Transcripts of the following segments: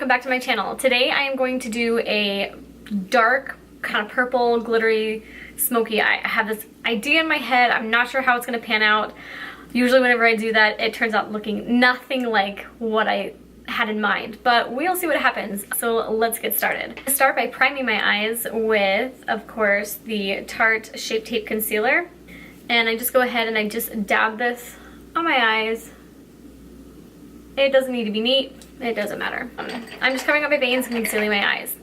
back to my channel. Today I am going to do a dark, kind of purple, glittery, smoky eye. I have this idea in my head. I'm not sure how it's gonna pan out. Usually whenever I do that, it turns out looking nothing like what I had in mind, but we'll see what happens. So let's get started. I'll start by priming my eyes with, of course, the Tarte Shape Tape Concealer. And I just go ahead and I just dab this on my eyes. It doesn't need to be neat. It doesn't matter. I'm just covering up my veins and concealing my eyes.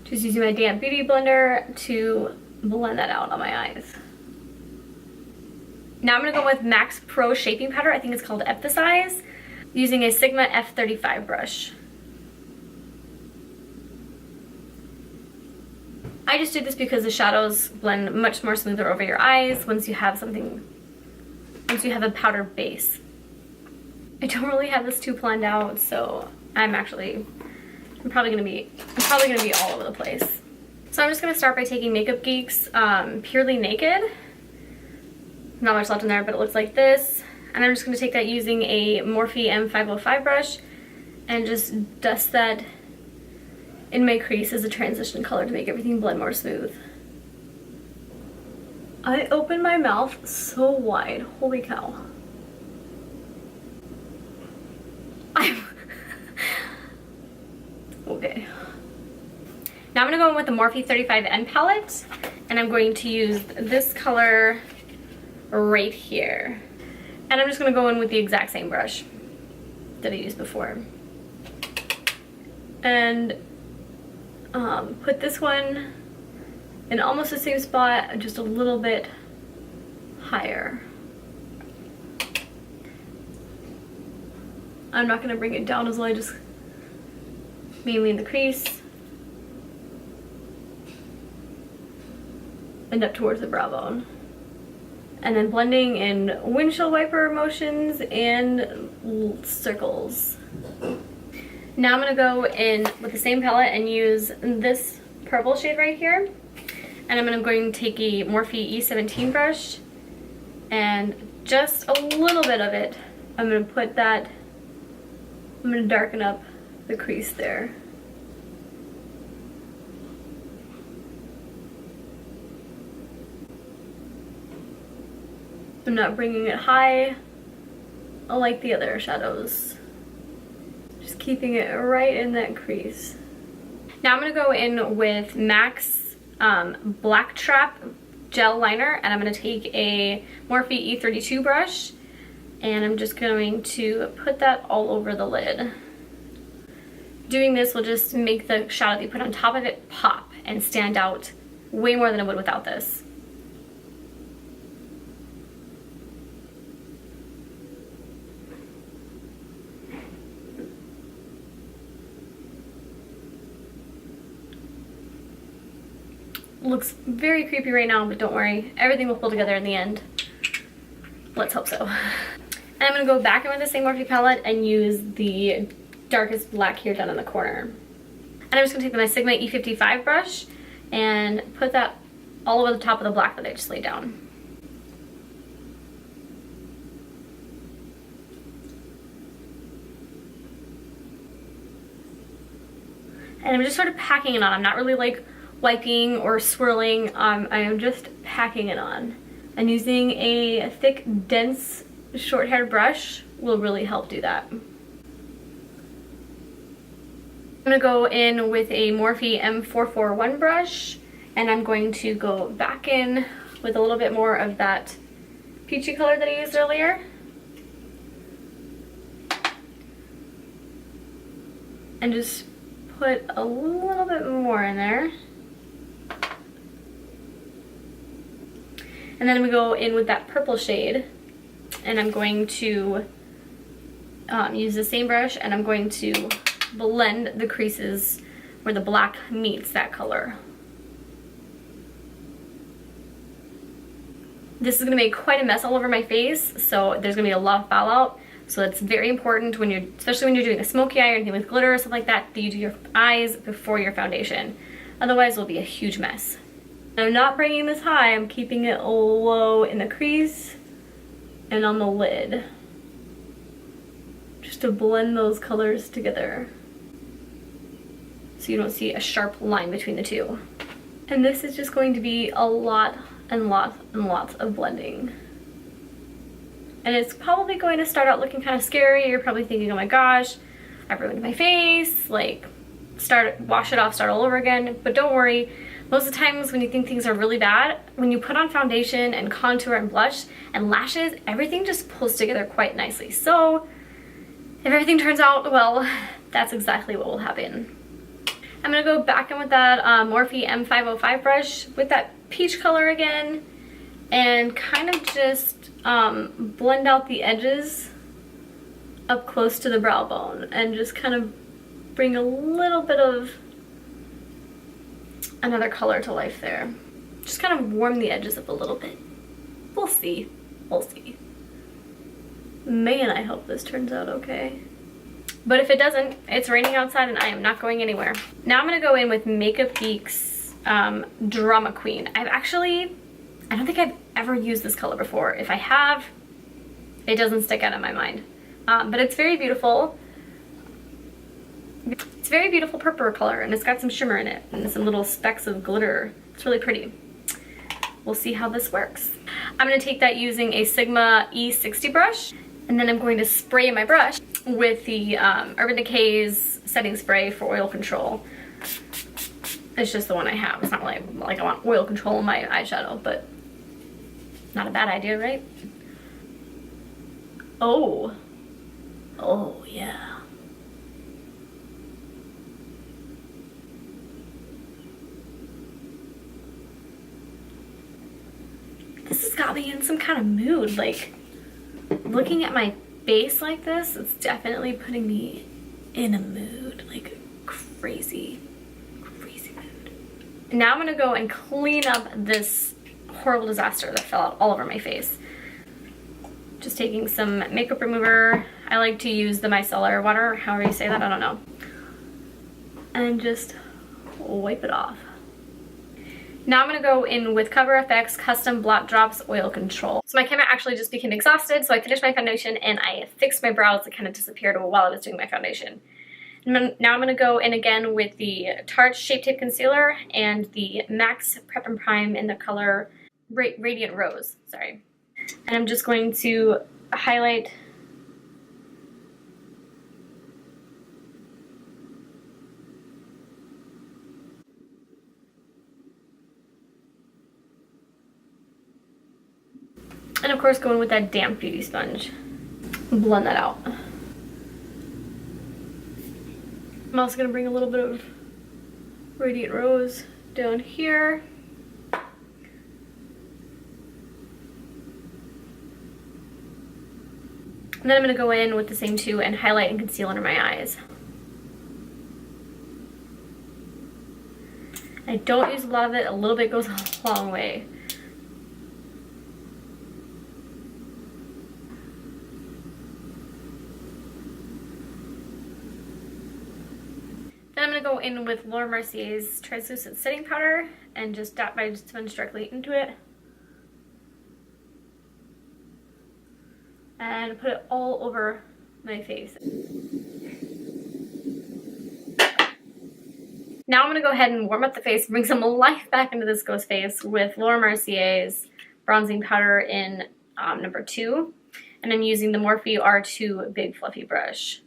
Just using my damp beauty blender to blend that out on my eyes. Now I'm gonna go with MAC's Pro Shaping Powder. I think it's called Emphasize, using a Sigma F35 brush. I just did this because the shadows blend much more smoother over your eyes once you have a powder base. I don't really have this too planned out, so I'm probably gonna be all over the place. So I'm just gonna start by taking Makeup Geek's Purely Naked. Not much left in there, but it looks like this. And I'm just gonna take that using a Morphe M505 brush and just dust that in my crease as a transition color to make everything blend more smooth. I opened my mouth so wide, holy cow. Okay. Now I'm gonna go in with the Morphe 35N palette, and I'm going to use this color right here. And I'm just gonna go in with the exact same brush that I used before. And put this one in almost the same spot, just a little bit higher. I'm not gonna bring it down as well, I just mainly in the crease and up towards the brow bone. And then blending in windshield wiper motions and circles. Now I'm gonna go in with the same palette and use this purple shade right here. And I'm going to take a Morphe E17 brush and just a little bit of it. I'm gonna darken up the crease there. I'm not bringing it high like the other shadows. Just keeping it right in that crease. Now I'm gonna go in with MAC's Black Trap Gel Liner, and I'm gonna take a Morphe E32 brush, and I'm just going to put that all over the lid. Doing this will just make the shadow that you put on top of it pop and stand out way more than it would without this. Looks very creepy right now, but don't worry, everything will pull together in the end. Let's hope so. And I'm gonna go back in with the same Morphe palette and use the darkest black here down in the corner. And I'm just gonna take my Sigma E55 brush and put that all over the top of the black that I just laid down. And I'm just sort of packing it on. I'm not really like wiping or swirling. I am just packing it on. And using a thick, dense, short-haired brush will really help do that. I'm gonna go in with a Morphe M441 brush, and I'm going to go back in with a little bit more of that peachy color that I used earlier. And just put a little bit more in there. And then I'm gonna go in with that purple shade, and I'm going to use the same brush, and I'm going to blend the creases where the black meets that color. This is gonna make quite a mess all over my face, so there's gonna be a lot of fallout. So it's very important when especially when you're doing a smoky eye or anything with glitter or something like that you do your eyes before your foundation. Otherwise it'll be a huge mess. I'm not bringing this high, I'm keeping it low in the crease and on the lid, just to blend those colors together. so you don't see a sharp line between the two. And this is just going to be a lot and lots and lots of blending. And it's probably going to start out looking kind of scary. You're probably thinking, oh my gosh, I ruined my face, like wash it off, start all over again. But don't worry, most of the times when you think things are really bad, when you put on foundation and contour and blush and lashes, everything just pulls together quite nicely. So if everything turns out well, that's exactly what will happen. I'm gonna go back in with that Morphe M505 brush with that peach color again and kind of just blend out the edges up close to the brow bone and just kind of bring a little bit of another color to life there. Just kind of warm the edges up a little bit. We'll see. We'll see. Man, I hope this turns out okay. But if it doesn't, it's raining outside and I am not going anywhere. Now I'm gonna go in with Makeup Geek's Drama Queen. I don't think I've ever used this color before. If I have, it doesn't stick out in my mind. But it's very beautiful. It's a very beautiful purple color and it's got some shimmer in it and some little specks of glitter. It's really pretty. We'll see how this works. I'm gonna take that using a Sigma E60 brush and then I'm going to spray my brush with the Urban Decay's setting spray for oil control. It's just the one I have. It's not like I want oil control in my eyeshadow, but not a bad idea, right? Oh yeah. This has got me in some kind of mood. Like, looking at my face like this, it's definitely putting me in a mood, like a crazy mood. Now I'm gonna go and clean up this horrible disaster that fell out all over my face. Just taking some makeup remover. I like to use the micellar water, however you say that, I don't know. And just wipe it off. Now I'm gonna go in with Cover FX Custom Blot Drops Oil Control. So my camera actually just became exhausted, so I finished my foundation and I fixed my brows that kind of disappeared while I was doing my foundation. Now I'm gonna go in again with the Tarte Shape Tape Concealer and the MAC Prep and Prime in the color Radiant Rose, sorry. And I'm just going to highlight and of course go in with that damp beauty sponge. Blend that out. I'm also going to bring a little bit of Radiant Rose down here. And then I'm going to go in with the same two and highlight and conceal under my eyes. I don't use a lot of it, a little bit goes a long way. Then I'm going to go in with Laura Mercier's translucent setting powder and just dab my sponge directly into it. And put it all over my face. Now I'm going to go ahead and warm up the face, bring some life back into this ghost face with Laura Mercier's bronzing powder in number 2. And I'm using the Morphe R2 Big Fluffy Brush.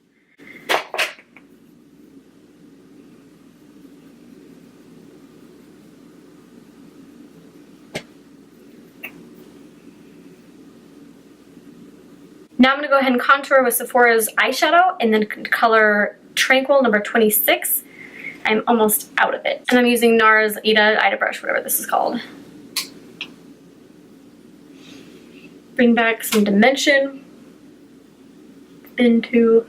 Now I'm going to go ahead and contour with Sephora's eyeshadow and then color Tranquil number 26. I'm almost out of it. And I'm using NARS Ida brush, whatever this is called. Bring back some dimension into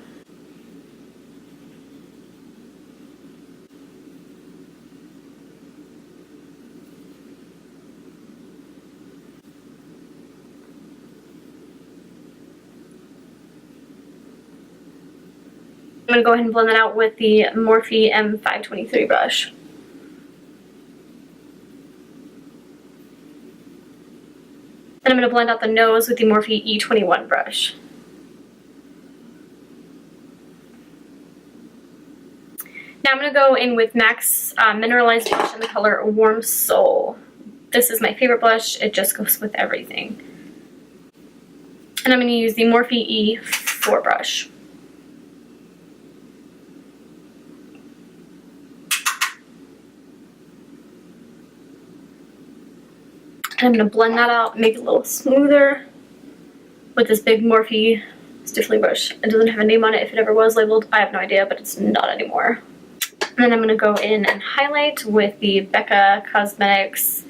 I'm going to go ahead and blend that out with the Morphe M523 brush. And I'm going to blend out the nose with the Morphe E21 brush. Now Now I'm going to go in with MAC's Mineralized Blush in the color Warm Soul. This is my favorite blush. It just goes with everything. And I'm going to use the Morphe E4 brush. And I'm going to blend that out, make it a little smoother with this big Morphe Stiffly brush. It doesn't have a name on it. If it ever was labeled, I have no idea, but it's not anymore. And then I'm going to go in and highlight with the Becca Cosmetics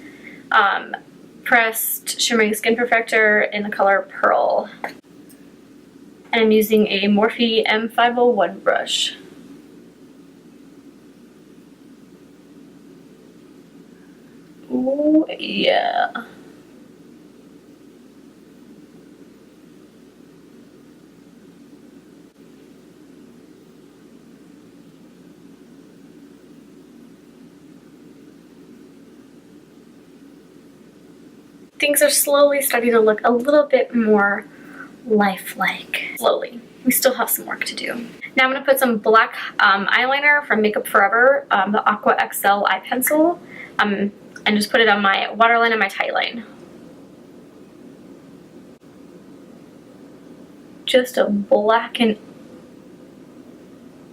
Pressed Shimmering Skin Perfector in the color Pearl. And I'm using a Morphe M501 brush. Oh yeah. Things are slowly starting to look a little bit more lifelike. Slowly. We still have some work to do. Now I'm going to put some black eyeliner from Makeup Forever, the Aqua XL eye pencil, and just put it on my waterline and my tight line. Just to blacken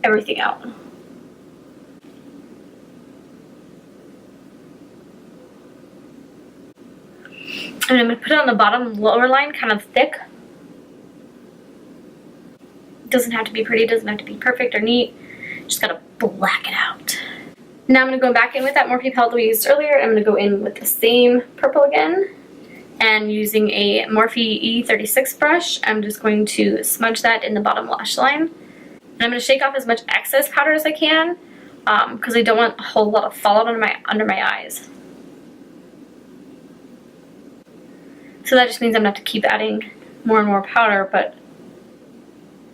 everything out. And I'm going to put it on the bottom lower line, kind of thick. It doesn't have to be pretty, it doesn't have to be perfect or neat. Just gotta black it out. Now I'm going to go back in with that Morphe palette we used earlier. I'm going to go in with the same purple again. And using a Morphe E36 brush, I'm just going to smudge that in the bottom lash line. And I'm going to shake off as much excess powder as I can, because I don't want a whole lot of fallout under my eyes. So that just means I'm going to have to keep adding more and more powder, but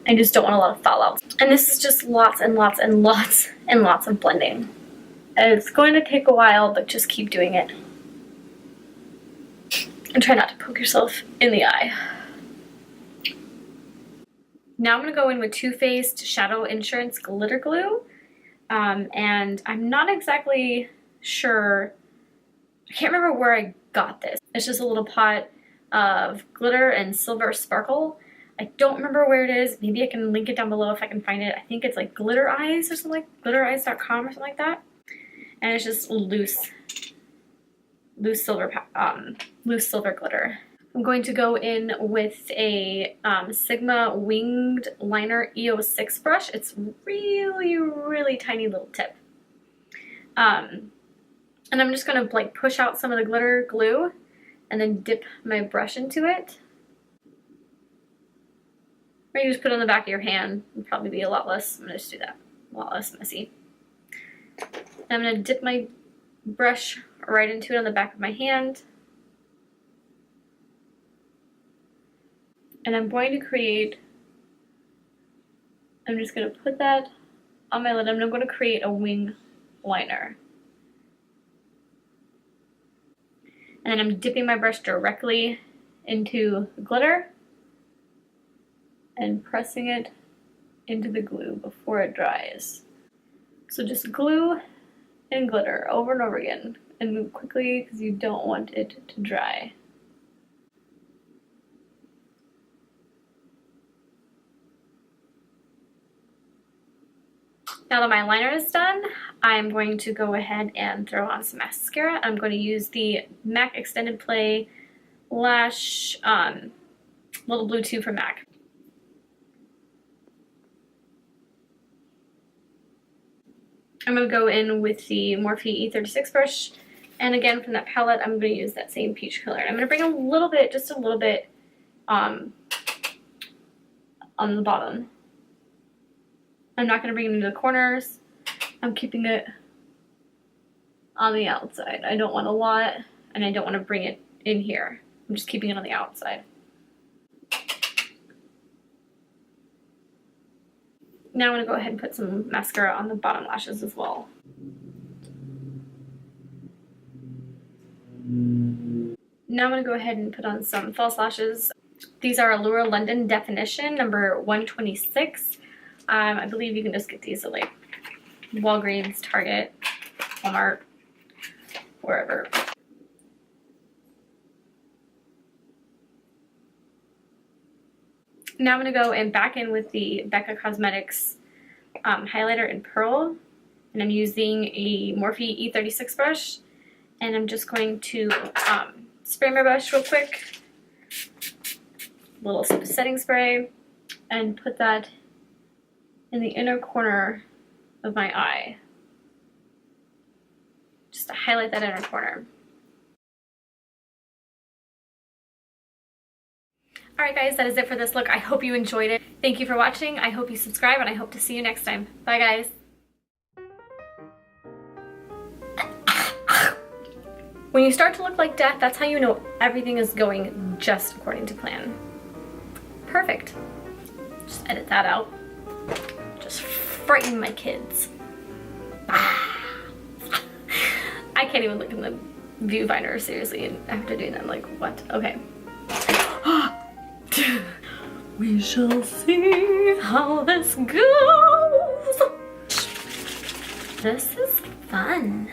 I just don't want a lot of fallout. And this is just lots and lots and lots and lots of blending. And it's going to take a while, but just keep doing it. And try not to poke yourself in the eye. Now I'm going to go in with Too Faced Shadow Insurance Glitter Glue. And I'm not exactly sure, I can't remember where I got this. It's just a little pot of glitter and silver sparkle. I don't remember where it is. Maybe I can link it down below if I can find it. I think it's like Glitter Eyes or something, like glittereyes.com or something like that. And it's just loose silver glitter. I'm going to go in with a Sigma Winged Liner EO6 brush. It's really, really tiny little tip. And I'm just going to like push out some of the glitter glue and then dip my brush into it. Or you just put it on the back of your hand. It'll probably be a lot less, I'm going to just do that, a lot less messy. And I'm going to dip my brush right into it on the back of my hand. And I'm going to create, I'm just going to put that on my lid. I'm going to create a wing liner. And then I'm dipping my brush directly into the glitter and pressing it into the glue before it dries. So just glue and glitter over and over again, and move quickly because you don't want it to dry. Now that my liner is done, I'm going to go ahead and throw on some mascara. I'm going to use the MAC Extended Play Lash Little Blue Tube from MAC. I'm going to go in with the Morphe E36 brush, and again from that palette I'm going to use that same peach color. I'm going to bring a little bit, just a little bit on the bottom. I'm not going to bring it into the corners. I'm keeping it on the outside. I don't want a lot, and I don't want to bring it in here. I'm just keeping it on the outside. Now I'm going to go ahead and put some mascara on the bottom lashes as well. Now I'm going to go ahead and put on some false lashes. These are Allure London Definition number 126. I believe you can just get these at like Walgreens, Target, Walmart, wherever. Now I'm going to go and back in with the Becca Cosmetics highlighter in Pearl. And I'm using a Morphe E36 brush. And I'm just going to spray my brush real quick. A little setting spray. And put that in the inner corner of my eye. Just to highlight that inner corner. Alright guys, that is it for this look. I hope you enjoyed it. Thank you for watching. I hope you subscribe and I hope to see you next time. Bye guys. When you start to look like death, that's how you know everything is going just according to plan. Perfect. Just edit that out. Just frighten my kids. I can't even look in the viewfinder seriously after doing that. I'm like, what? Okay. We shall see how this goes. This is fun.